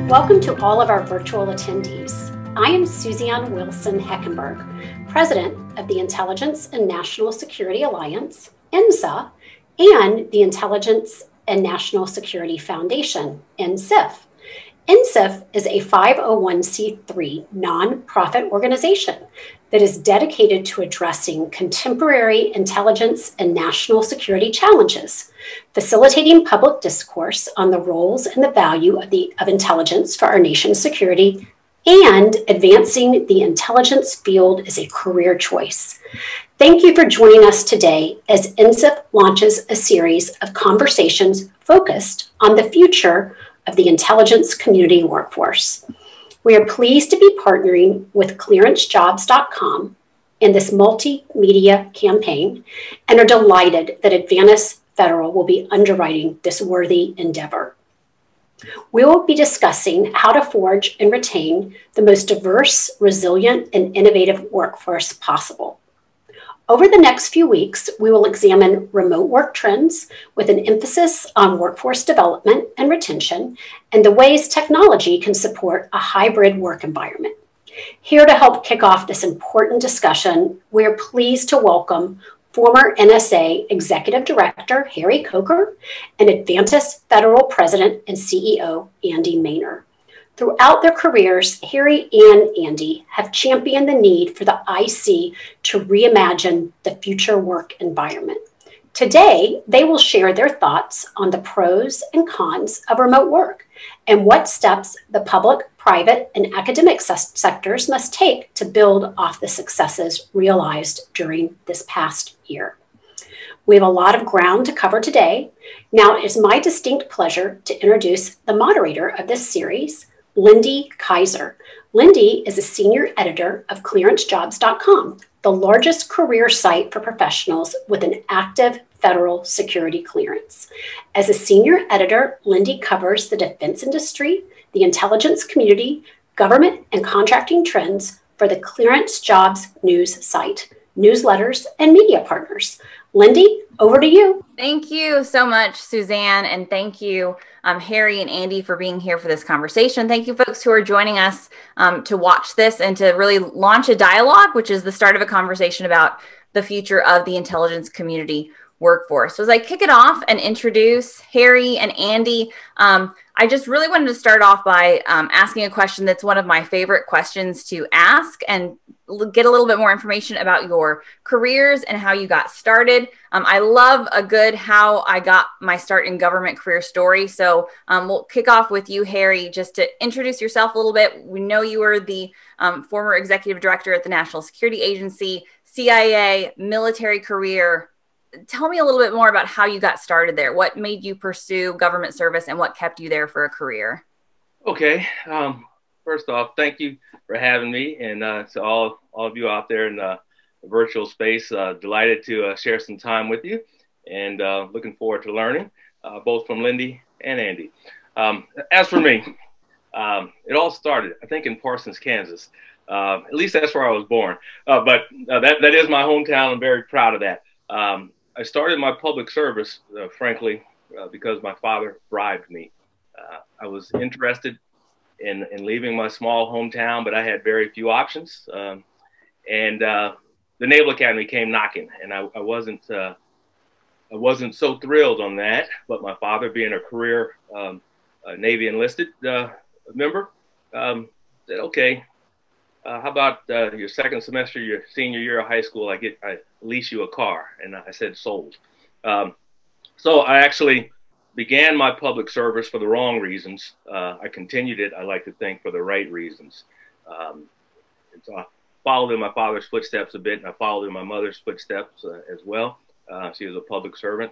Welcome to all of our virtual attendees. I am Suzanne Wilson Heckenberg, President of the Intelligence and National Security Alliance, INSA, and the Intelligence and National Security Foundation, INSIF. INSIF is a 501c3 nonprofit organization that is dedicated to addressing contemporary intelligence and national security challenges, facilitating public discourse on the roles and the value of intelligence for our nation's security, and advancing the intelligence field as a career choice. Thank you for joining us today as INSIF launches a series of conversations focused on the future of the intelligence community workforce. We are pleased to be partnering with clearancejobs.com in this multimedia campaign and are delighted that Avantus Federal will be underwriting this worthy endeavor. We will be discussing how to forge and retain the most diverse, resilient, and innovative workforce possible. Over the next few weeks, we will examine remote work trends with an emphasis on workforce development and retention and the ways technology can support a hybrid work environment. Here to help kick off this important discussion, we are pleased to welcome former NSA Executive Director Harry Coker and Avantus Federal President and CEO Andy Maynor. Throughout their careers, Harry and Andy have championed the need for the IC to reimagine the future work environment. Today, they will share their thoughts on the pros and cons of remote work and what steps the public, private, and academic sectors must take to build off the successes realized during this past year. We have a lot of ground to cover today. Now, it is my distinct pleasure to introduce the moderator of this series, Lindy Kyzer. Lindy is a senior editor of clearancejobs.com, the largest career site for professionals with an active federal security clearance. As a senior editor, Lindy covers the defense industry, the intelligence community, government and contracting trends for the Clearance Jobs news site, newsletters, and media partners. Lindy, over to you. Thank you so much, Suzanne, and thank you, Harry and Andy, for being here for this conversation. Thank you, folks who are joining us to watch this and to really launch a dialogue, which is the start of a conversation about the future of the intelligence community workforce. So as I kick it off and introduce Harry and Andy, I just really wanted to start off by asking a question that's one of my favorite questions to ask and get a little bit more information about your careers and how you got started. I love a good how I got my start in government career story. So we'll kick off with you, Harry, just to introduce yourself a little bit. We know you were the former executive director at the National Security Agency, CIA, military career. Tell me a little bit more about how you got started there. What made you pursue government service and what kept you there for a career? Okay. First off, thank you for having me, and to all of you out there in the virtual space. Delighted to share some time with you, and looking forward to learning both from Lindy and Andy. As for me, it all started, I think, in Parsons, Kansas. At least that's where I was born. But that is my hometown. I'm very proud of that. I started my public service, frankly, because my father bribed me. I was interested in leaving my small hometown, but I had very few options. And the Naval Academy came knocking, and I wasn't so thrilled on that. But my father, being a career Navy enlisted member, said, "Okay, how about your second semester, your senior year of high school? I lease you a car." And I said, "Sold." So I actually began my public service for the wrong reasons. I continued it, I like to think, for the right reasons. And so I followed in my father's footsteps a bit, and I followed in my mother's footsteps as well. She was a public servant.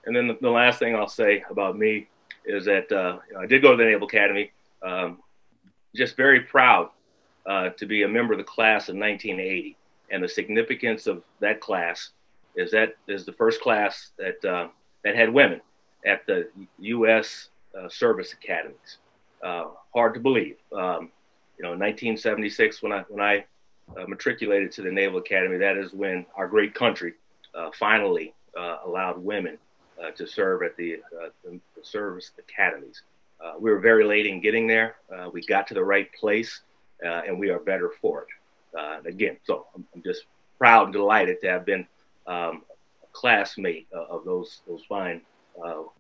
And then the last thing I'll say about me is that I did go to the Naval Academy. Just very proud to be a member of the class of 1980. And the significance of that class is that is the first class that had women at the U.S. service academies. Hard to believe. In 1976, when I matriculated to the Naval Academy, that is when our great country finally allowed women to serve at the service academies. We were very late in getting there. We got to the right place, and we are better for it. Again, so I'm just proud and delighted to have been a classmate of those fine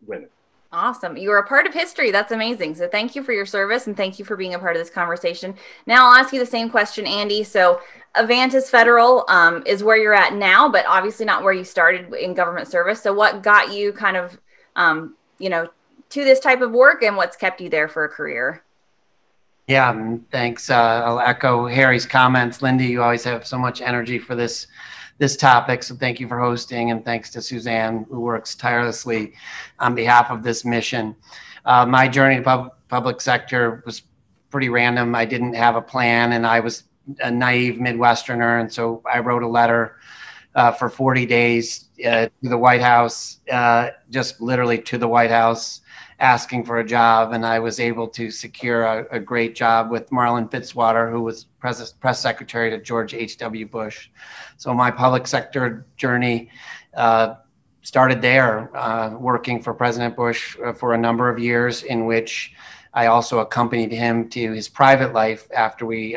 women. Awesome. You are a part of history. That's amazing. So thank you for your service and thank you for being a part of this conversation. Now I'll ask you the same question, Andy. So Avantus Federal is where you're at now, but obviously not where you started in government service. So what got you kind of, to this type of work and what's kept you there for a career? Yeah, thanks. I'll echo Harry's comments. Lindy, you always have so much energy for this topic. So thank you for hosting, and thanks to Suzanne, who works tirelessly on behalf of this mission. My journey to public sector was pretty random. I didn't have a plan, and I was a naive Midwesterner. And so I wrote a letter for 40 days to the White House, just literally to the White House, asking for a job. And I was able to secure a great job with Marlin Fitzwater, who was press secretary to George H.W. Bush. So my public sector journey started there, working for President Bush for a number of years, in which I also accompanied him to his private life after the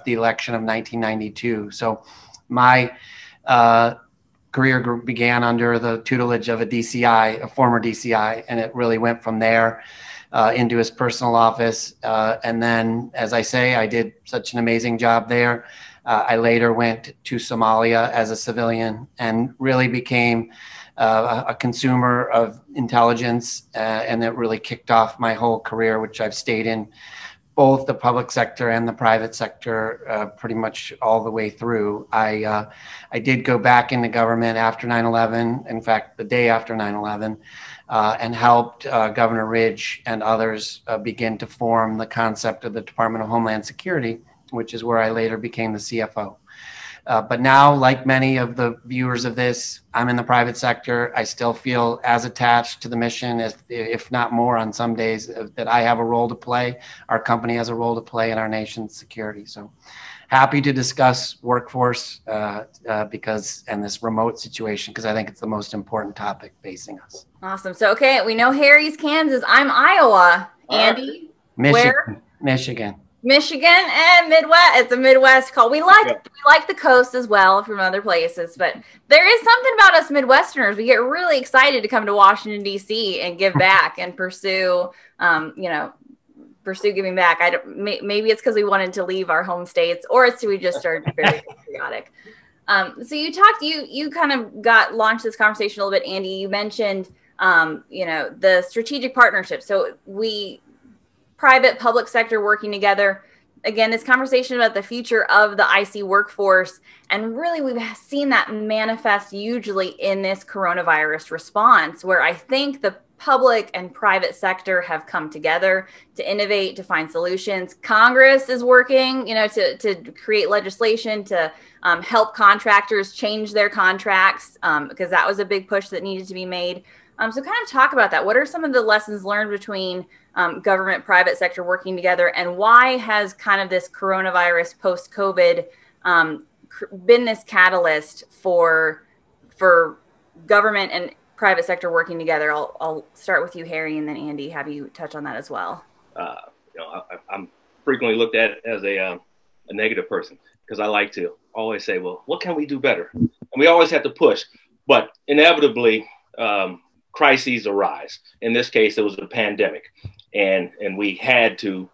election of 1992. So my career began under the tutelage of a DCI, a former DCI, and it really went from there into his personal office. And then, as I say, I did such an amazing job there. I later went to Somalia as a civilian and really became a consumer of intelligence, and it really kicked off my whole career, which I've stayed in both the public sector and the private sector pretty much all the way through. I did go back into government after 9/11, in fact, the day after 9/11, and helped Governor Ridge and others begin to form the concept of the Department of Homeland Security, which is where I later became the CFO. But now, like many of the viewers of this, I'm in the private sector. I still feel as attached to the mission, as, if not more on some days, that I have a role to play. Our company has a role to play in our nation's security. So happy to discuss workforce and this remote situation, because I think it's the most important topic facing us. Awesome. So, okay, we know Harry's Kansas. I'm Iowa. Andy, Michigan. Michigan and Midwest. It's a Midwest call. We like the coast as well from other places, but there is something about us Midwesterners. We get really excited to come to Washington, D.C. and give back and pursue giving back. Maybe it's because we wanted to leave our home states, or it's we just are very patriotic. So you kind of launched this conversation a little bit, Andy. You mentioned, the strategic partnership. So private, public sector working together. Again, this conversation about the future of the IC workforce. And really, we've seen that manifest hugely in this coronavirus response, where I think the public and private sector have come together to innovate, to find solutions. Congress is working, to create legislation to help contractors change their contracts, because that was a big push that needed to be made. So kind of talk about that. What are some of the lessons learned between government, private sector working together, and why has kind of this coronavirus post-COVID been this catalyst for government and private sector working together? I'll start with you, Harry, and then Andy, have you touch on that as well. I'm frequently looked at as a negative person, because I like to always say, well, what can we do better? And we always have to push, but inevitably, crises arise. In this case, it was a pandemic, and we had to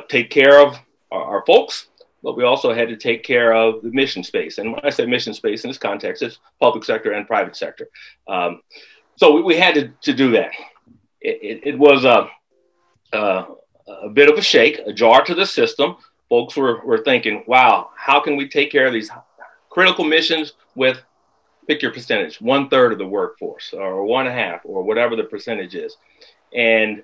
take care of our folks, but we also had to take care of the mission space. And when I say mission space in this context, it's public sector and private sector. So we had to do that. It was a bit of a shake, a jar to the system. Folks were thinking, wow, how can we take care of these critical missions with, pick your percentage, 1/3 of the workforce, or 1/2, or whatever the percentage is. And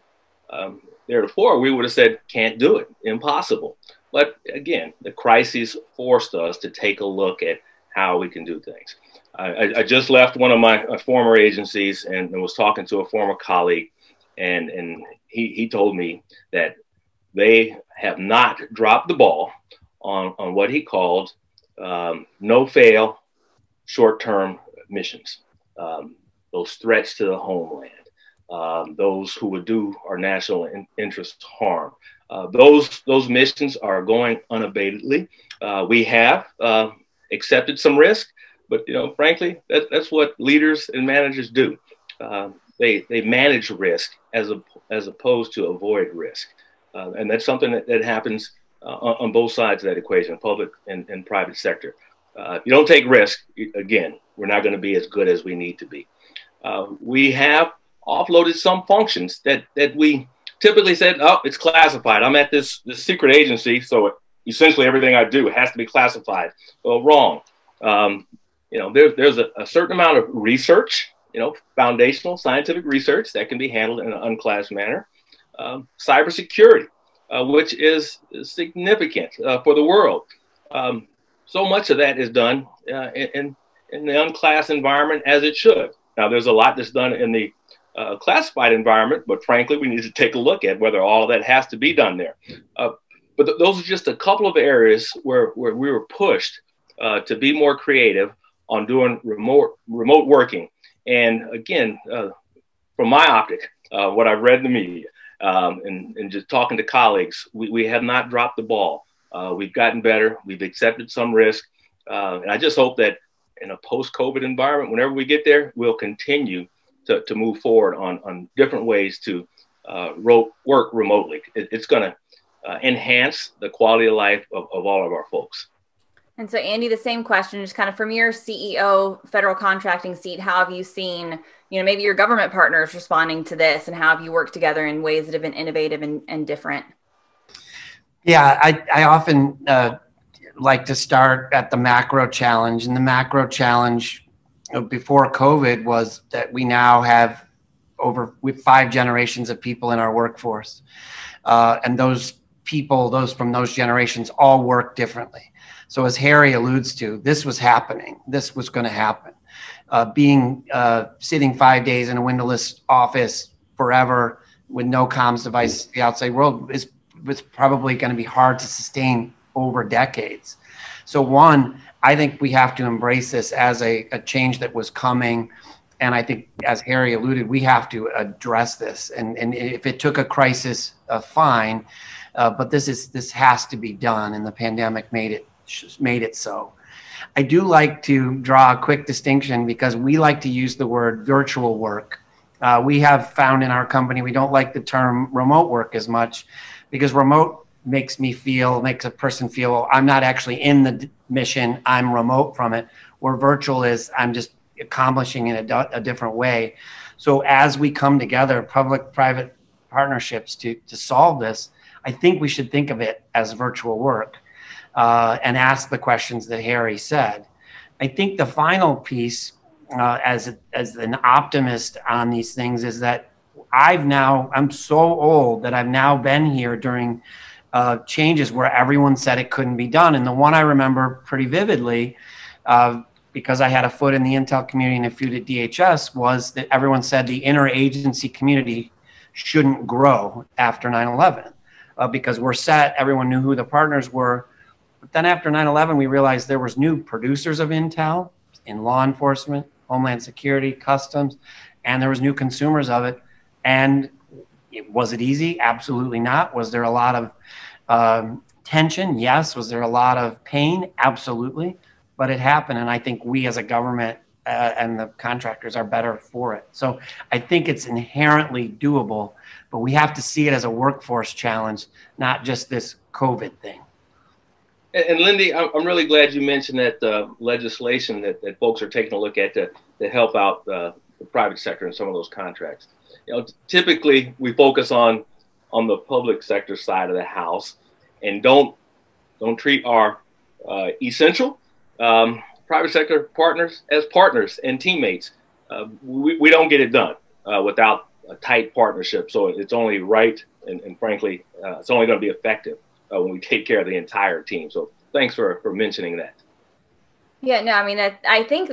therefore, we would have said, can't do it, impossible. But again, the crisis forced us to take a look at how we can do things. I just left one of my former agencies and was talking to a former colleague, and he told me that they have not dropped the ball on what he called no-fail short-term missions, those threats to the homeland. those who would do our national interests harm. Those missions are going unabatedly. We have accepted some risk, but frankly, that's what leaders and managers do. They manage risk as opposed to avoid risk, and that's something that happens on both sides of that equation, public and private sector. If you don't take risk, again, we're not going to be as good as we need to be. We have offloaded some functions that we typically said, oh, it's classified. I'm at this secret agency, so essentially everything I do has to be classified. Well, wrong. There's a certain amount of research, foundational scientific research that can be handled in an unclassed manner. Cybersecurity, which is significant for the world. So much of that is done in the unclassed environment, as it should. Now, there's a lot that's done in the classified environment, but frankly, we need to take a look at whether all of that has to be done there. But those are just a couple of areas where we were pushed to be more creative on doing remote working. And again, from my optic, what I've read in the media and just talking to colleagues, we have not dropped the ball. We've gotten better. We've accepted some risk. And I just hope that in a post-COVID environment, whenever we get there, we'll continue to move forward on different ways to work remotely. It's going to enhance the quality of life of all of our folks. And so, Andy, the same question, just kind of from your CEO federal contracting seat, how have you seen, maybe your government partners responding to this, and how have you worked together in ways that have been innovative and different? Yeah, I often like to start at the macro challenge. And the macro challenge before COVID was that we now have with 5 generations of people in our workforce. And those people, those from those generations, all work differently. So as Harry alludes to, this was happening. This was going to happen. Sitting 5 days in a windowless office forever with no comms device to the outside world was probably going to be hard to sustain over decades. So one, I think we have to embrace this as a change that was coming. And I think, as Harry alluded, we have to address this. And if it took a crisis, fine. But this has to be done, and the pandemic made it so. I do like to draw a quick distinction because we like to use the word virtual work. We have found in our company we don't like the term remote work as much because remote makes a person feel I'm not actually in the mission, I'm remote from it, where virtual is I'm just accomplishing in a different way. So as we come together, public-private partnerships to solve this, I think we should think of it as virtual work and ask the questions that Harry said. I think the final piece, as an optimist on these things, is that I'm so old that I've now been here during changes where everyone said it couldn't be done. And the one I remember pretty vividly, because I had a foot in the Intel community and a foot at DHS, was that everyone said the interagency community shouldn't grow after 9/11 because we're set. Everyone knew who the partners were. But then after 9/11, we realized there was new producers of Intel in law enforcement, Homeland Security, Customs, and there was new consumers of it. And was it easy? Absolutely not. Was there a lot of tension? Yes. Was there a lot of pain? Absolutely. But it happened. And I think we as a government and the contractors are better for it. So I think it's inherently doable, but we have to see it as a workforce challenge, not just this COVID thing. And Lindy, I'm really glad you mentioned that legislation that folks are taking a look at to help out the private sector in some of those contracts. Typically we focus on the public sector side of the house and don't treat our essential private sector partners as partners and teammates. We don't get it done without a tight partnership. So it's only right and frankly, it's only going to be effective when we take care of the entire team. So thanks for mentioning that. Yeah, no, I mean, I think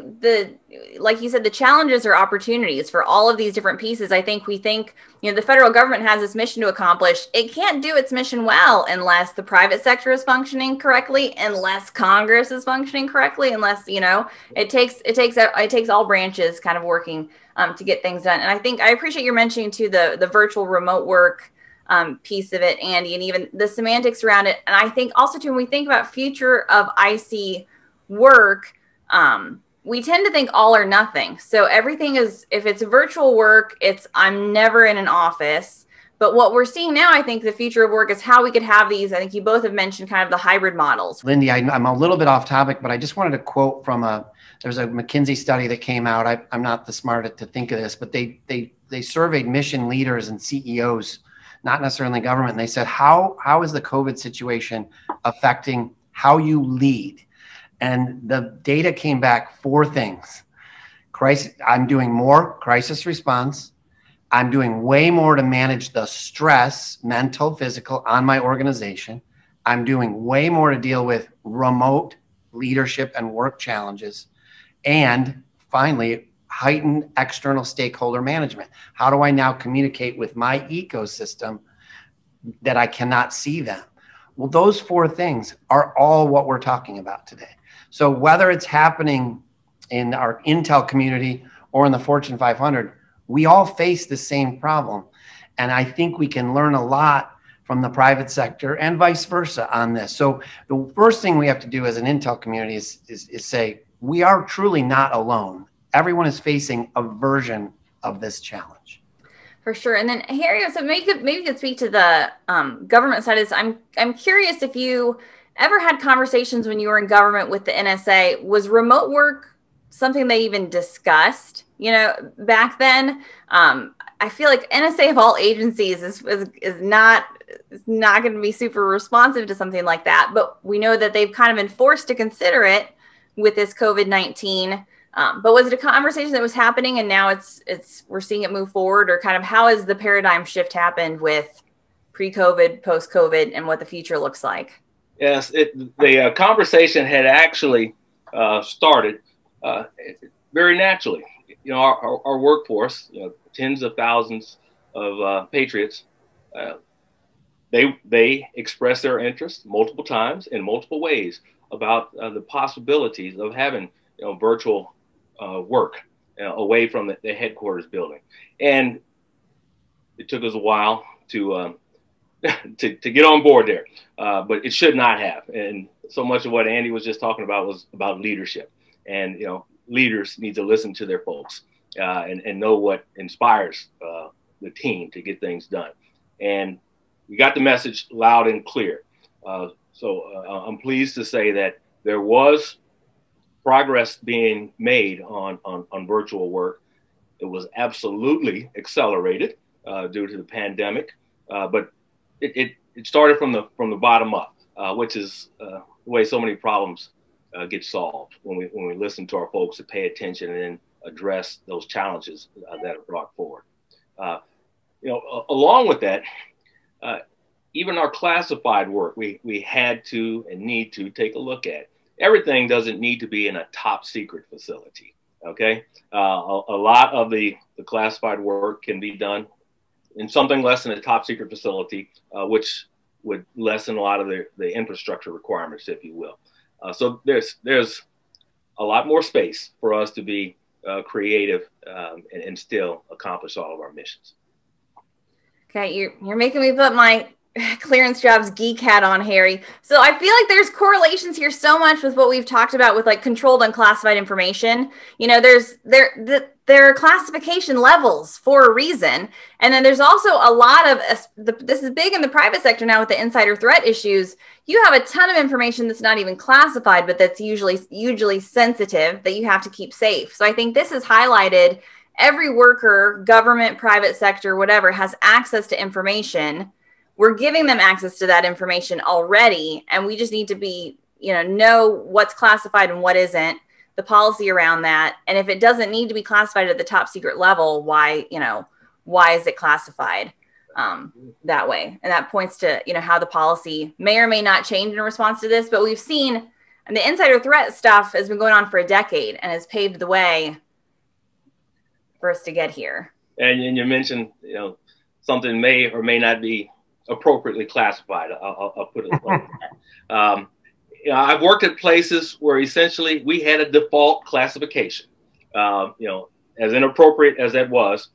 like you said, the challenges are opportunities for all of these different pieces. I think we think, the federal government has this mission to accomplish. It can't do its mission well unless the private sector is functioning correctly, unless Congress is functioning correctly, unless, it takes all branches kind of working to get things done. And I think I appreciate your mentioning too the virtual remote work piece of it, Andy, and even the semantics around it. And I think also too, when we think about future of IC work, we tend to think all or nothing. So everything is, if it's virtual work, I'm never in an office. But what we're seeing now, I think the future of work is how we could have these. I think you both have mentioned kind of the hybrid models. Lindy, I'm a little bit off topic, but I just wanted to quote from there's a McKinsey study that came out. I'm not the smartest to think of this, but they surveyed mission leaders and CEOs, not necessarily government. And they said, how is the COVID situation affecting how you lead? And the data came back 4 things. I'm doing more crisis response. I'm doing way more to manage the stress, mental, physical, on my organization. I'm doing way more to deal with remote leadership and work challenges. And finally, heightened external stakeholder management. How do I now communicate with my ecosystem that I cannot see them? Well, those 4 things are all what we're talking about today. So whether it's happening in our Intel community or in the Fortune 500, we all face the same problem. And I think we can learn a lot from the private sector and vice versa on this. So the first thing we have to do as an Intel community is say, we are truly not alone. Everyone is facing a version of this challenge. For sure. And then Harry, so maybe you could speak to the government side of this. I'm curious if you ever had conversations when you were in government with the NSA. Was remote work something they even discussed, back then? I feel like NSA of all agencies is not going to be super responsive to something like that. But we know that they've kind of been forced to consider it with this COVID-19. But was it a conversation that was happening and now we're seeing it move forward, or kind of how has the paradigm shift happened with pre-COVID, post-COVID, and what the future looks like? Yes, the conversation had actually started very naturally. Our workforce, tens of thousands of patriots, they expressed their interest multiple times in multiple ways about the possibilities of having virtual work away from the headquarters building. And it took us a while to get on board there, but it should not have. And so much of what Andy was just talking about was about leadership. And leaders need to listen to their folks and know what inspires the team to get things done. And we got the message loud and clear. So I'm pleased to say that there was progress being made on virtual work. It was absolutely accelerated due to the pandemic, but it started from the bottom up, which is the way so many problems get solved when we listen to our folks and pay attention and then address those challenges that are brought forward. Along with that, even our classified work, we had to and need to take a look at. Everything doesn't need to be in a top secret facility. Okay, a lot of the classified work can be done in something less than a top secret facility, which would lessen a lot of the infrastructure requirements, if you will. So there's a lot more space for us to be creative and still accomplish all of our missions. Okay, you're making me put my clearance jobs geek hat on, Harry. So I feel like there's correlations here so much with what we've talked about with like controlled unclassified information. There are classification levels for a reason. And then there's also a lot of, this is big in the private sector now with the insider threat issues. You have a ton of information that's not even classified, but that's usually sensitive that you have to keep safe. So I think this has highlighted every worker, government, private sector, whatever, has access to information. We're giving them access to that information already, and we just need to be, know what's classified and what isn't, the policy around that. And if it doesn't need to be classified at the top secret level, why is it classified that way? And that points to, how the policy may or may not change in response to this. But we've seen, And the insider threat stuff has been going on for a decade and has paved the way for us to get here. And you mentioned, something may or may not be appropriately classified. I'll put it like that. I've worked at places where essentially we had a default classification. As inappropriate as that was,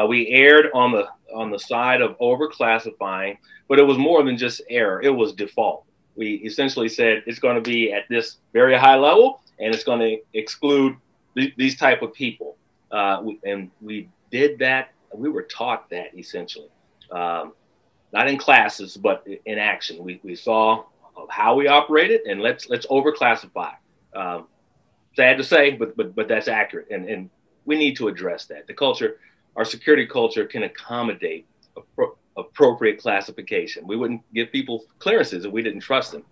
we erred on the side of over-classifying, but it was more than just error. It was default. We essentially said it's going to be at this very high level, and it's going to exclude these type of people. And we did that. We were taught that essentially, not in classes, but in action. We saw how we operated, and let's overclassify. Sad to say, but that's accurate, and we need to address that. The culture, our security culture, can accommodate appropriate classification. We wouldn't give people clearances if we didn't trust them.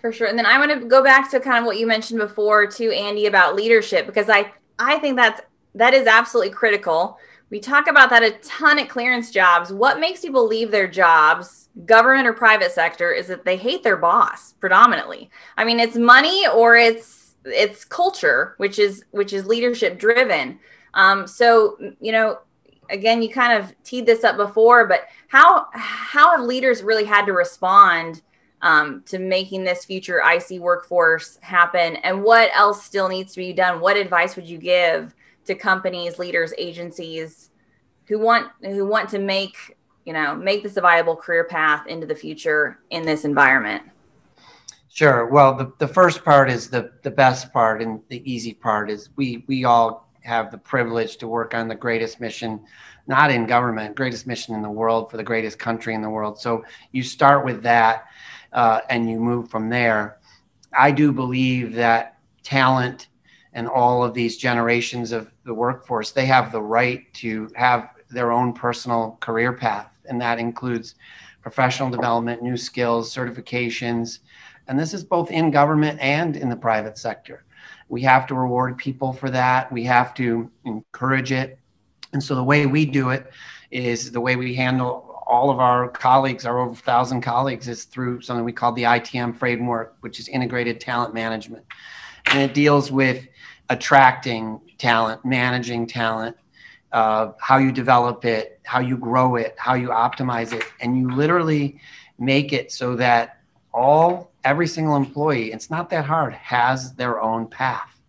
For sure. And then I want to go back to kind of what you mentioned before too, Andy, about leadership, because I think that is absolutely critical. We talk about that a ton at clearance jobs. What makes people leave their jobs, government or private sector, is that they hate their boss predominantly. I mean, it's money or it's culture, which is leadership driven. So, again, you kind of teed this up before, but how have leaders really had to respond to making this future IC workforce happen? And what else still needs to be done? What advice would you give to companies, leaders, agencies who want to make this a viable career path into the future in this environment? Sure. Well, the first part is the best part, and the easy part is we all have the privilege to work on the greatest mission, not in government, greatest mission in the world for the greatest country in the world. So you start with that and you move from there. I do believe that talent and all of these generations of the workforce, they have the right to have their own personal career path. And that includes professional development, new skills, certifications. And this is both in government and in the private sector. We have to reward people for that. We have to encourage it. And so the way we do it is the way we handle all of our colleagues, our over 1,000 colleagues, is through something we call the ITM framework, which is integrated talent management. And it deals with attracting talent, managing talent, how you develop it, how you grow it, how you optimize it. And you literally make it so that every single employee, it's not that hard, has their own path.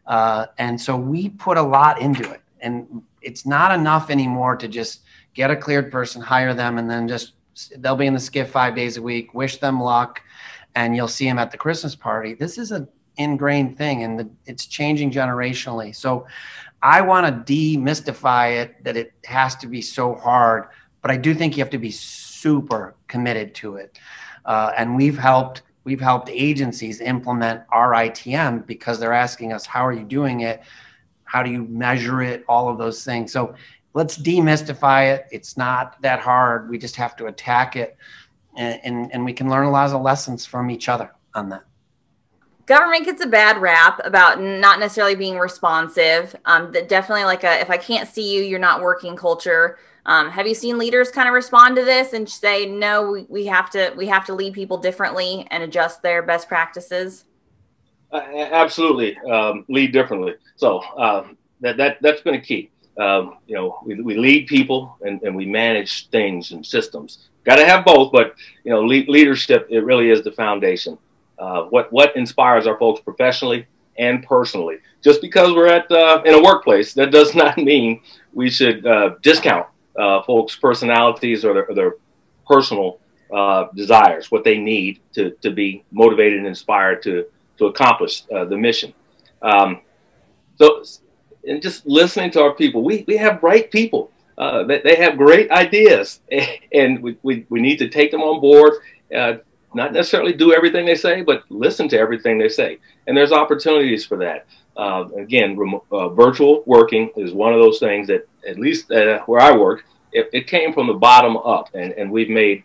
And so we put a lot into it. And it's not enough anymore to just get a cleared person, hire them, and then they'll be in the skiff 5 days a week, wish them luck, and you'll see them at the Christmas party. This is an ingrained thing, and it's changing generationally. So I want to demystify it, that it has to be so hard, but I do think you have to be super committed to it. And we've helped agencies implement our ITM because they're asking us, how are you doing it? How do you measure it? All of those things. So let's demystify it. It's not that hard. We just have to attack it. And we can learn a lot of lessons from each other on that. Government gets a bad rap about not necessarily being responsive. That definitely if I can't see you, you're not working culture. Have you seen leaders kind of respond to this and say, no, we have to lead people differently and adjust their best practices? Absolutely, lead differently. So that's been a key. We lead people and we manage things and systems. Got to have both, but leadership, it really is the foundation. What inspires our folks professionally and personally. Just because we're in a workplace, that does not mean we should discount folks' personalities or their personal desires, what they need to be motivated and inspired to accomplish the mission. And just listening to our people, we have bright people. They have great ideas, and we need to take them on board. Not necessarily do everything they say, but listen to everything they say. And there's opportunities for that. Again, virtual working is one of those things that, at least where I work, it came from the bottom up, and we've made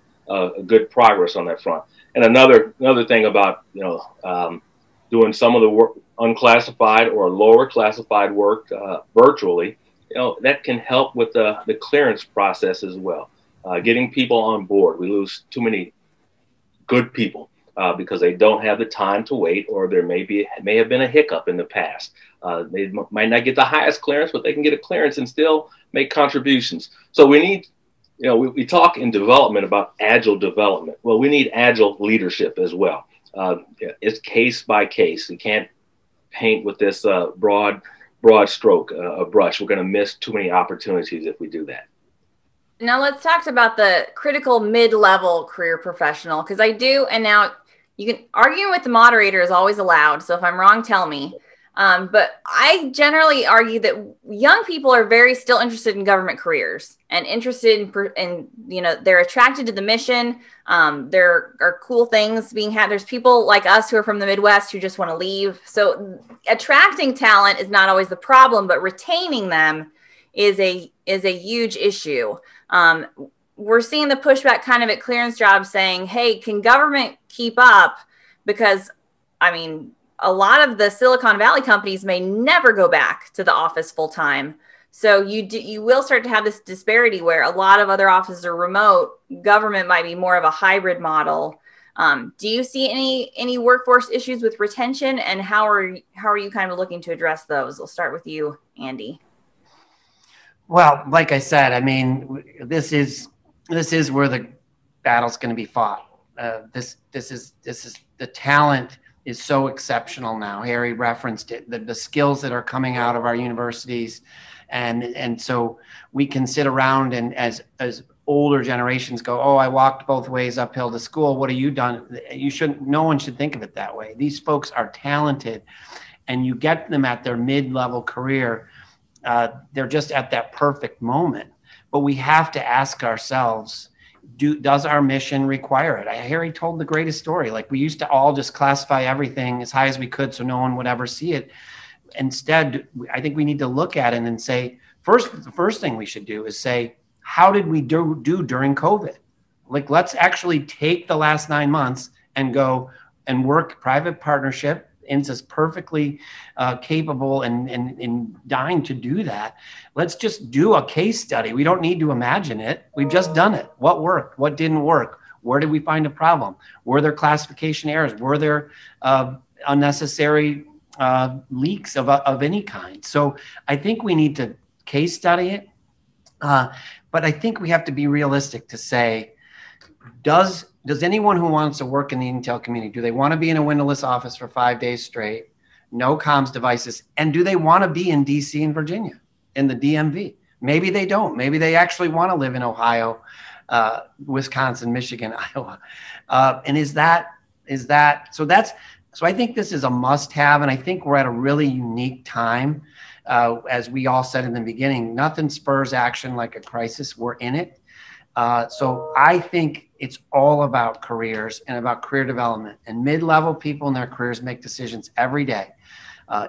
good progress on that front. And another thing about doing some of the work, unclassified or lower classified work virtually, that can help with the clearance process as well. Getting people on board. We lose too many good people because they don't have the time to wait, or there may have been a hiccup in the past. They might not get the highest clearance, but they can get a clearance and still make contributions. So we need, we talk in development about agile development. Well, we need agile leadership as well. It's case by case. We can't paint with this broad stroke, a brush. We're going to miss too many opportunities if we do that. Now let's talk about the critical mid-level career professional, because I do, and now you can argue with the moderator is always allowed. So if I'm wrong, tell me. But I generally argue that young people are very still interested in government careers and interested in they're attracted to the mission. There are cool things being had. There's people like us who are from the Midwest who just want to leave. So attracting talent is not always the problem, but retaining them is a huge issue. We're seeing the pushback kind of at clearance jobs saying, hey, can government keep up? Because, I mean, a lot of the Silicon Valley companies may never go back to the office full time. So you will start to have this disparity where a lot of other offices are remote. Government might be more of a hybrid model. Do you see any workforce issues with retention, and how are you kind of looking to address those? We'll start with you, Andy. Well, like I said, I mean, this is where the battle's going to be fought. This is the talent is so exceptional now. Harry referenced it, the skills that are coming out of our universities. And so we can sit around and as older generations go, oh, I walked both ways uphill to school. What have you done? No one should think of it that way. These folks are talented, and you get them at their mid-level career. They're just at that perfect moment. But we have to ask ourselves, does our mission require it? Harry told the greatest story. Like, we used to all just classify everything as high as we could so no one would ever see it. Instead, I think we need to look at it and say, the first thing we should do is say, how did we do during COVID? Like, let's actually take the last 9 months and go and work private partnership. INSA's perfectly capable and dying to do that. Let's just do a case study. We don't need to imagine it. We've just done it. What worked? What didn't work? Where did we find a problem? Were there classification errors? Were there unnecessary leaks of any kind? So I think we need to case study it. But I think we have to be realistic to say, does anyone who wants to work in the Intel community, do they want to be in a windowless office for 5 days straight, no comms devices? And do they want to be in DC and Virginia, in the DMV? Maybe they don't. Maybe they actually want to live in Ohio, Wisconsin, Michigan, Iowa. And so I think this is a must have. And I think we're at a really unique time. As we all said in the beginning, nothing spurs action like a crisis. We're in it. So I think it's all about careers and about career development, and mid-level people in their careers make decisions every day.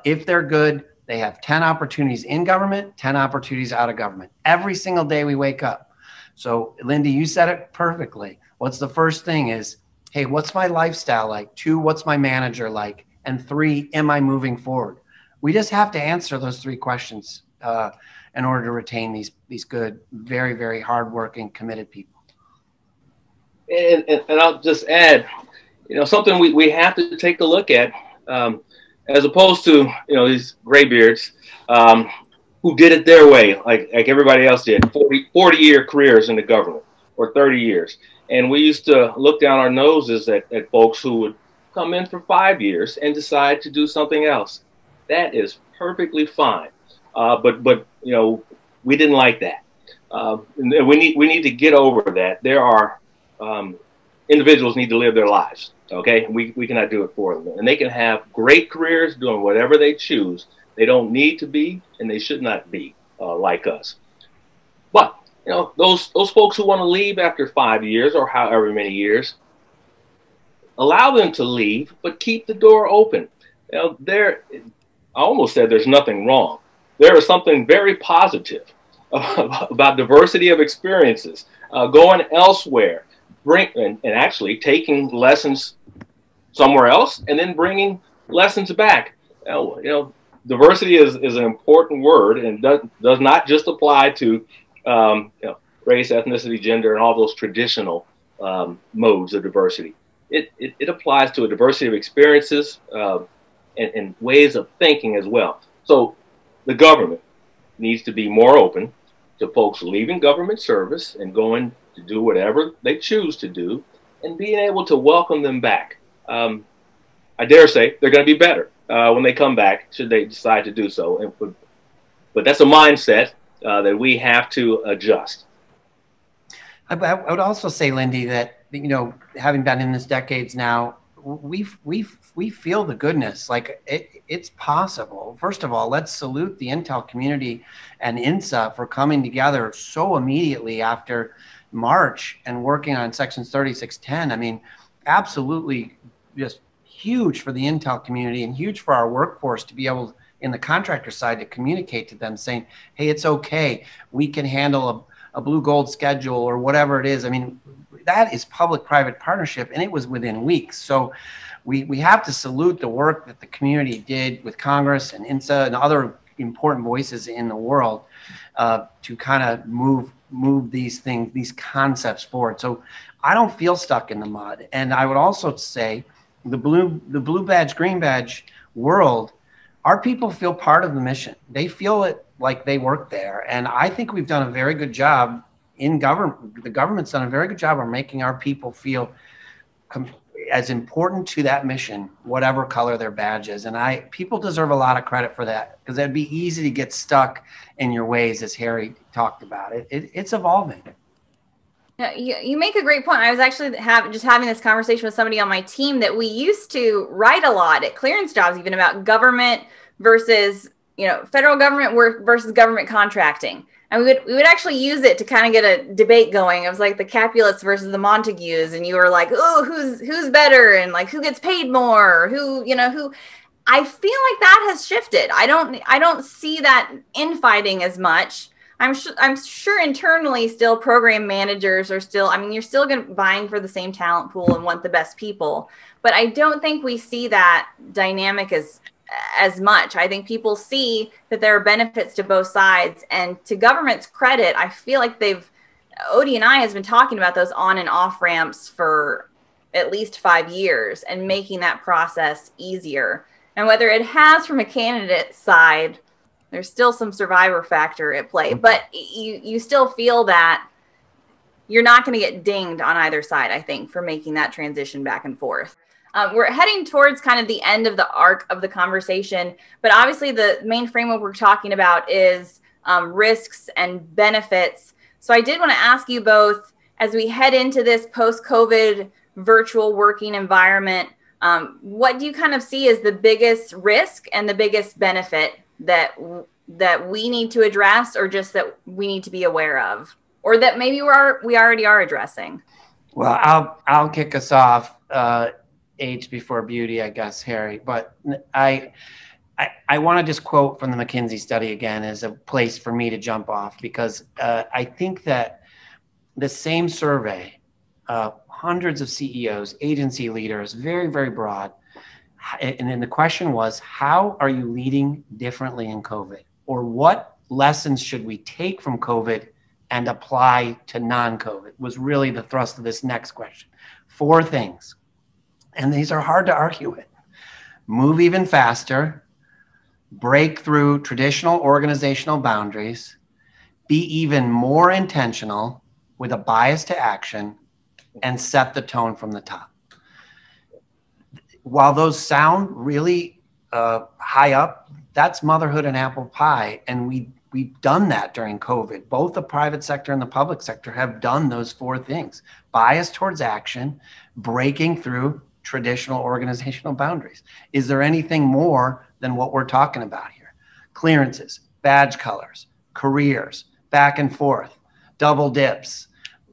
If they're good, they have 10 opportunities in government, 10 opportunities out of government every single day we wake up. So Lindy, you said it perfectly. What's the first thing is, hey, what's my lifestyle like? 2, what's my manager like? And 3, am I moving forward? We just have to answer those 3 questions in order to retain these good, very, very hardworking, committed people. And I'll just add, something we have to take a look at, as opposed to, these graybeards who did it their way, like everybody else did, 40-year careers in the government, or 30 years. And we used to look down our noses at folks who would come in for 5 years and decide to do something else. That is perfectly fine. But we didn't like that. We need to get over that. There are individuals need to live their lives. Okay, we cannot do it for them, and they can have great careers doing whatever they choose. They don't need to be, and they should not be like us. But those folks who want to leave after 5 years or however many years, allow them to leave, but keep the door open. I almost said there's nothing wrong. There is something very positive about diversity of experiences, going elsewhere, and actually taking lessons somewhere else and then bringing lessons back. Diversity is an important word, and does not just apply to race, ethnicity, gender, and all those traditional modes of diversity. it applies to a diversity of experiences and ways of thinking as well. So the government needs to be more open to folks leaving government service and going to do whatever they choose to do, and being able to welcome them back. I dare say they're going to be better when they come back, should they decide to do so. But that's a mindset that we have to adjust. I would also say, Lindy, that, you know, having been in this decades now, we feel the goodness. Like it's possible. First of all, let's salute the Intel community and INSA for coming together so immediately after March and working on sections 3610. I mean, absolutely just huge for the Intel community and huge for our workforce to be able, in the contractor side, to communicate to them saying, hey, it's okay. We can handle a blue gold schedule or whatever it is. I mean, that is public-private partnership, and it was within weeks. So we have to salute the work that the community did with Congress and INSA and other important voices in the world to kind of move these things, these concepts forward. So I don't feel stuck in the mud. And I would also say the blue badge, green badge world, our people feel part of the mission. They feel it like they work there. And I think we've done a very good job in government. The government's done a very good job of making our people feel as important to that mission, whatever color their badge is. And people deserve a lot of credit for that, because it'd be easy to get stuck in your ways, as Harry talked about. It's evolving. Yeah, you make a great point. I was actually just having this conversation with somebody on my team that we used to write a lot at clearance jobs, even about government versus, you know, federal government work versus government contracting. And we would actually use it to kind of get a debate going. It was like the Capulets versus the Montagues, and you were like, oh, who's better, and like who gets paid more, who. I feel like that has shifted. I don't see that infighting as much. I'm sure internally still program managers are still, I mean, you're still buying for the same talent pool and want the best people, but I don't think we see that dynamic as much. I think people see that there are benefits to both sides, and to government's credit, I feel like OD&I has been talking about those on and off ramps for at least 5 years and making that process easier. And whether it has from a candidate side, there's still some survivor factor at play, but you still feel that you're not going to get dinged on either side, I think, for making that transition back and forth. We're heading towards kind of the end of the arc of the conversation, but obviously the main framework we're talking about is risks and benefits. So I did want to ask you both, as we head into this post-COVID virtual working environment, what do you kind of see as the biggest risk and the biggest benefit that we need to address, or just that we need to be aware of, or that maybe we already are addressing? Well, I'll kick us off. Age before beauty, I guess, Harry. But I want to just quote from the McKinsey study again as a place for me to jump off, because I think that the same survey, hundreds of CEOs, agency leaders, very, very broad. And then the question was, how are you leading differently in COVID? Or what lessons should we take from COVID and apply to non-COVID, was really the thrust of this next question. 4 things. And these are hard to argue with. Move even faster, break through traditional organizational boundaries, be even more intentional with a bias to action, and set the tone from the top. While those sound really high up, that's motherhood and apple pie. And we've done that during COVID. Both the private sector and the public sector have done those 4 things. Bias towards action, breaking through traditional organizational boundaries. Is there anything more than what we're talking about here? Clearances, badge colors, careers, back and forth, double dips.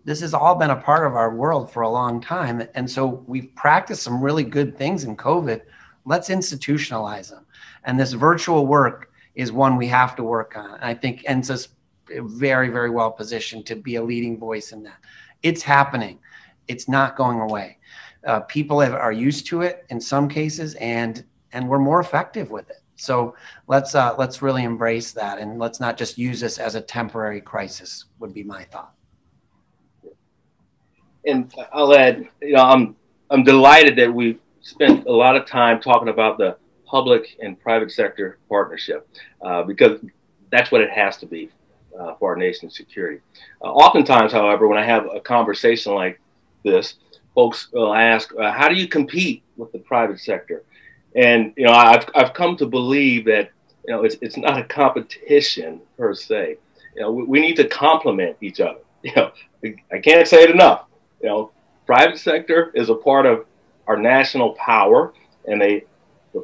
This has all been a part of our world for a long time. And so we've practiced some really good things in COVID. Let's institutionalize them. And this virtual work is one we have to work on. And I think ENSA's very, very well positioned to be a leading voice in that. It's happening. It's not going away. People are used to it in some cases, and we're more effective with it. So let's really embrace that, and let's not just use this as a temporary crisis, would be my thought. And I'll add, I'm I'm delighted that we spent a lot of time talking about the public and private sector partnership, because that's what it has to be for our nation's security. Oftentimes, however, when I have a conversation like this, folks will ask, how do you compete with the private sector? And, you know, I've come to believe that, you know, it's not a competition per se. You know, we need to complement each other. You know, I can't say it enough. You know, private sector is a part of our national power, and the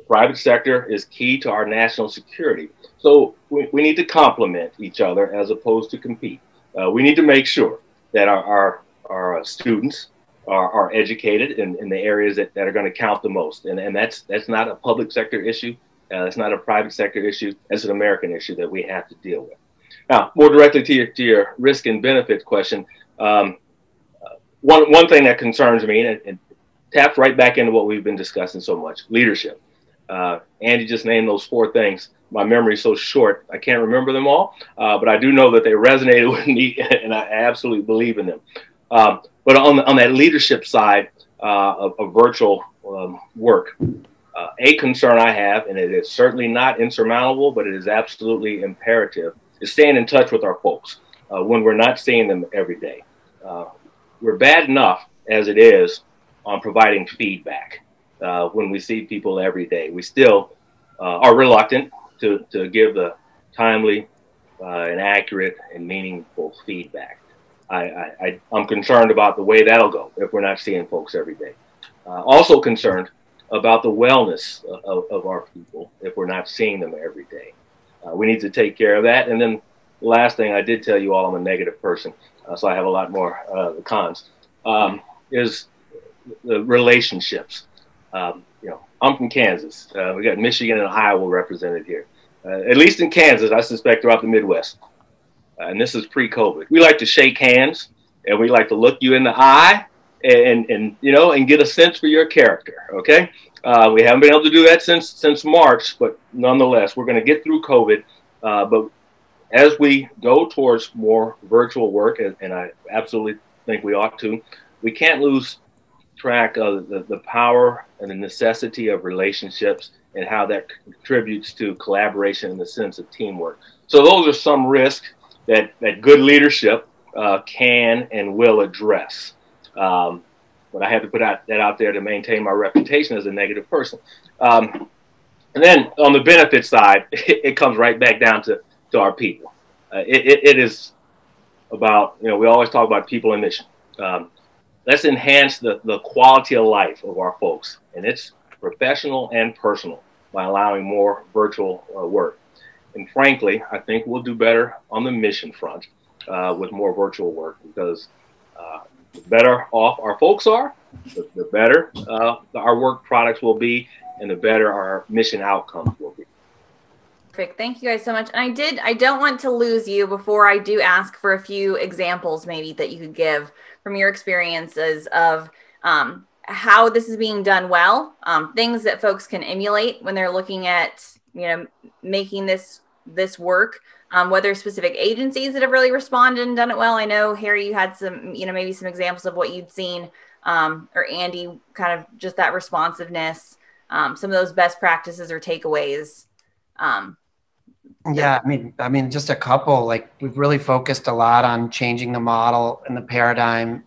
private sector is key to our national security. So we need to complement each other as opposed to compete. We need to make sure that our students are educated in the areas that are going to count the most. And that's not a public sector issue. It's not a private sector issue. It's an American issue that we have to deal with. Now, more directly to your risk and benefits question, one thing that concerns me, and taps right back into what we've been discussing so much, leadership. Andy just named those 4 things. My memory is so short, I can't remember them all, but I do know that they resonated with me, and I absolutely believe in them. But on that leadership side of virtual work, a concern I have, and it is certainly not insurmountable, but it is absolutely imperative, is staying in touch with our folks when we're not seeing them every day. We're bad enough as it is on providing feedback when we see people every day. We still are reluctant to give the timely and accurate and meaningful feedback. I'm concerned about the way that'll go if we're not seeing folks every day. Also concerned about the wellness of our people if we're not seeing them every day. We need to take care of that. And then the last thing, I did tell you all I'm a negative person, so I have a lot more cons, is the relationships. You know, I'm from Kansas. We got Michigan and Iowa represented here. At least in Kansas, I suspect throughout the Midwest. And this is pre-COVID. We like to shake hands, and we like to look you in the eye and you know, and get a sense for your character. Okay. We haven't been able to do that since March, but nonetheless, we're going to get through COVID. But as we go towards more virtual work, and I absolutely think we ought to, we can't lose track of the power and the necessity of relationships and how that contributes to collaboration and the sense of teamwork. So those are some risks that good leadership can and will address. But I have to put that out there to maintain my reputation as a negative person. And then on the benefit side, it comes right back down to our people. It is about, you know, we always talk about people and mission. Let's enhance the quality of life of our folks, and it's professional and personal, by allowing more virtual work. And frankly, I think we'll do better on the mission front with more virtual work, because the better off our folks are, the better our work products will be, and the better our mission outcomes will be. Perfect. Thank you guys so much. And I don't want to lose you before I do ask for a few examples maybe that you could give from your experiences of how this is being done well, things that folks can emulate when they're looking at, you know, making this work, whether specific agencies that have really responded and done it well. I know, Harry, you had some, you know, maybe some examples of what you'd seen, or Andy, kind of just that responsiveness, some of those best practices or takeaways. Yeah, I mean, just a couple. Like, we've really focused a lot on changing the model and the paradigm,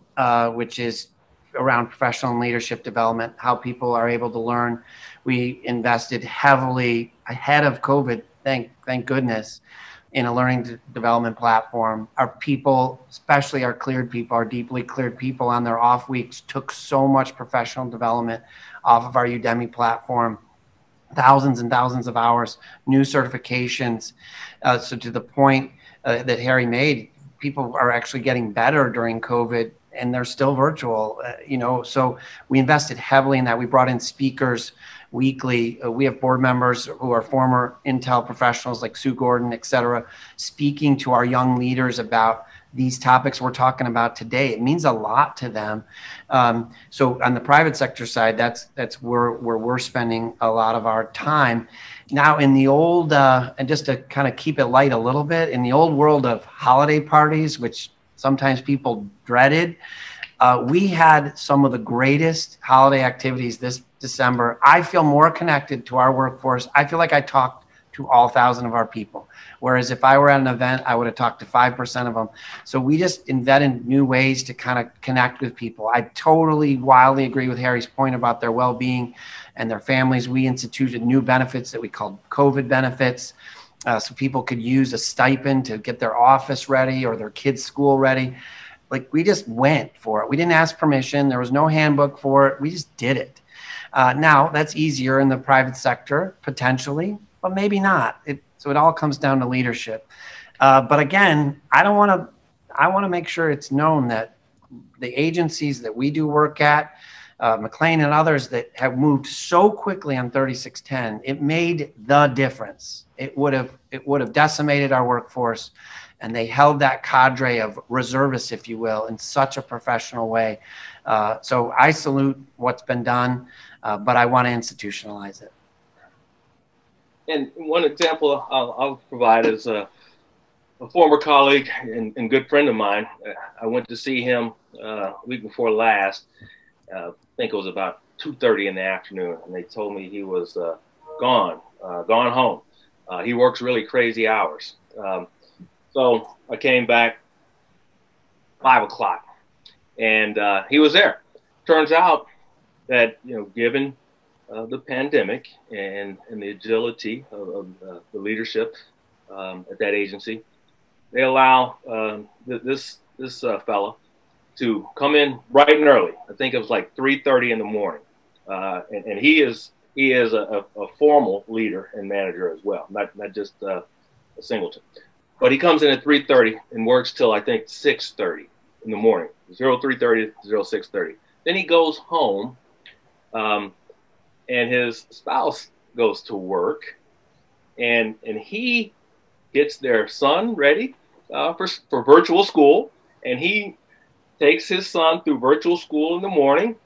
which is around professional and leadership development, how people are able to learn. We invested heavily ahead of COVID, thank goodness, in a learning development platform. Our people, especially our cleared people, our deeply cleared people on their off weeks, took so much professional development off of our Udemy platform. Thousands and thousands of hours, new certifications. So to the point that Harry made, people are actually getting better during COVID, and they're still virtual, you know, so we invested heavily in that. We brought in speakers weekly. We have board members who are former Intel professionals like Sue Gordon, et cetera, speaking to our young leaders about these topics we're talking about today. It means a lot to them. So on the private sector side, that's where we're spending a lot of our time. Now in the old, and just to kind of keep it light a little bit, in the old world of holiday parties, which sometimes people dreaded, We had some of the greatest holiday activities this December. I feel more connected to our workforce. I feel like I talked to all 1,000 of our people. Whereas if I were at an event, I would have talked to 5% of them. So we just invented new ways to kind of connect with people. I totally wildly agree with Harry's point about their well-being and their families. We instituted new benefits that we called COVID benefits. So people could use a stipend to get their office ready or their kids' school ready. Like, we just went for it. We didn't ask permission. There was no handbook for it. We just did it. Now, that's easier in the private sector, potentially, but maybe not. So it all comes down to leadership. But again, I want to make sure it's known that the agencies that we do work at, McLean and others that have moved so quickly on 3610, it made the difference. It would have decimated our workforce, and they held that cadre of reservists, if you will, in such a professional way. So I salute what's been done, but I want to institutionalize it. And one example I'll provide is a former colleague and good friend of mine. I went to see him week before last. I think it was about 2:30 in the afternoon, and they told me he was gone home. He works really crazy hours. So I came back 5 o'clock, and he was there. Turns out that, given the pandemic and the agility of the leadership at that agency, they allow this fellow to come in bright and early. I think it was like 3:30 in the morning, and he is a formal leader and manager as well, not just a singleton. But he comes in at 3:30 and works till I think 6:30 in the morning, 03:30 to 06:30. Then he goes home, and his spouse goes to work, and he gets their son ready for virtual school, and he takes his son through virtual school in the morning,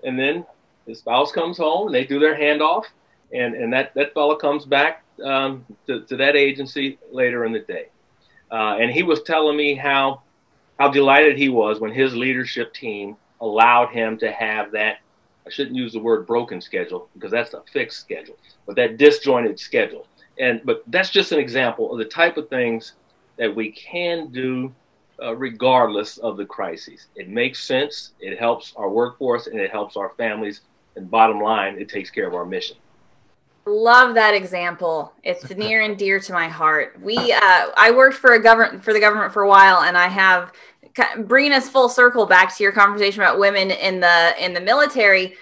and then his spouse comes home and they do their handoff, and that fellow comes back to that agency later in the day. And he was telling me how delighted he was when his leadership team allowed him to have that, I shouldn't use the word broken schedule because that's a fixed schedule, but that disjointed schedule. But that's just an example of the type of things that we can do regardless of the crises. It makes sense, it helps our workforce, and it helps our families, and bottom line, it takes care of our mission. Love that example. It's near and dear to my heart. I worked for the government for a while, and I have, bringing us full circle back to your conversation about women in the military.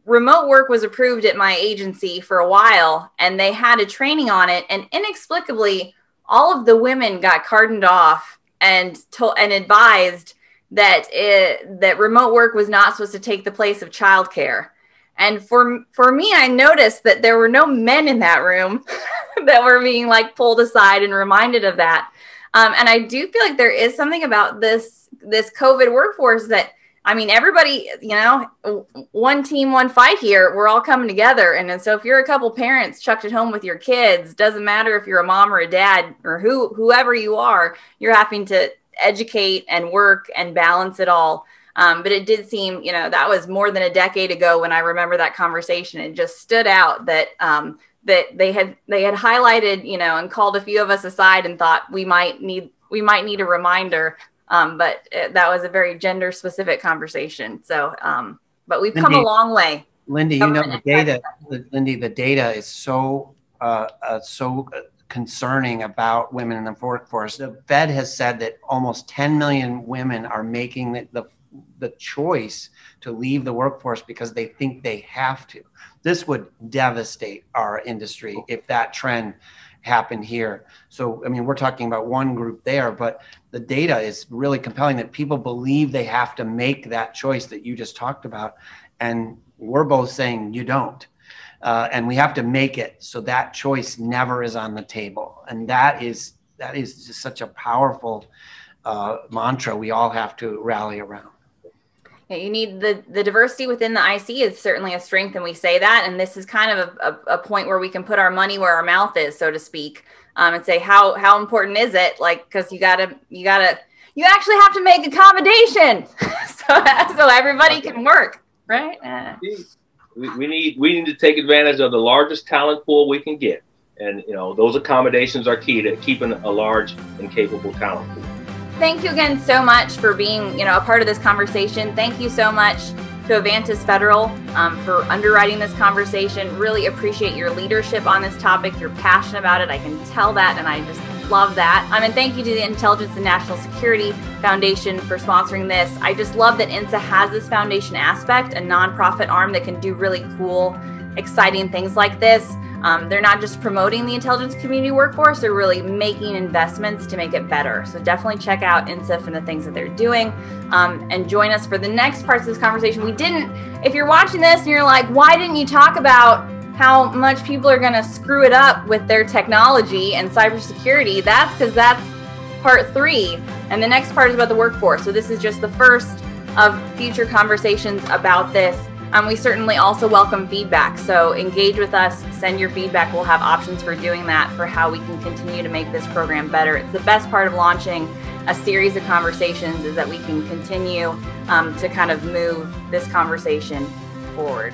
Remote work was approved at my agency for a while, and they had a training on it, and inexplicably, all of the women got cordoned off and advised that that remote work was not supposed to take the place of childcare. And for me, I noticed that there were no men in that room that were being like pulled aside and reminded of that. And I do feel like there is something about this COVID workforce that, I mean, everybody, one team, one fight here, we're all coming together. And so if you're a couple parents chucked at home with your kids, doesn't matter if you're a mom or a dad or whoever you are, you're having to educate and work and balance it all. But it did seem, that was more than a decade ago when I remember that conversation. It just stood out that that they had highlighted, and called a few of us aside and thought we might need a reminder. But that was a very gender specific conversation. So, but we've come a long way. Lindy, the data, the data is so concerning about women in the workforce. The Fed has said that almost 10 million women are making the choice to leave the workforce because they think they have to. This would devastate our industry if that trend happened here. So, I mean, we're talking about one group there, but the data is really compelling that people believe they have to make that choice that you just talked about. And we're both saying you don't. And we have to make it so that choice never is on the table. And that is just such a powerful mantra we all have to rally around. Yeah, you need the diversity within the IC is certainly a strength, and we say that. And this is kind of a point where we can put our money where our mouth is, so to speak, and say how important is it? Like, because you actually have to make accommodation. so everybody can work, right? We need to take advantage of the largest talent pool we can get. And, you know, those accommodations are key to keeping a large and capable talent pool. Thank you again so much for being, you know, a part of this conversation. Thank you so much to Avantus Federal for underwriting this conversation. Really appreciate your leadership on this topic. You're passionate about it. I can tell that, and I just love that. And thank you to the Intelligence and National Security Foundation for sponsoring this. I just love that INSA has this foundation aspect, a nonprofit arm that can do really cool, exciting things like this. They're not just promoting the intelligence community workforce, they're really making investments to make it better. So definitely check out INSIF and the things that they're doing, and join us for the next parts of this conversation. If you're watching this and you're like, why didn't you talk about how much people are going to screw it up with their technology and cybersecurity? That's because that's part 3. And the next part is about the workforce. So this is just the first of future conversations about this. We certainly also welcome feedback. So engage with us, send your feedback. We'll have options for doing that, for how we can continue to make this program better. It's the best part of launching a series of conversations, is that we can continue to kind of move this conversation forward.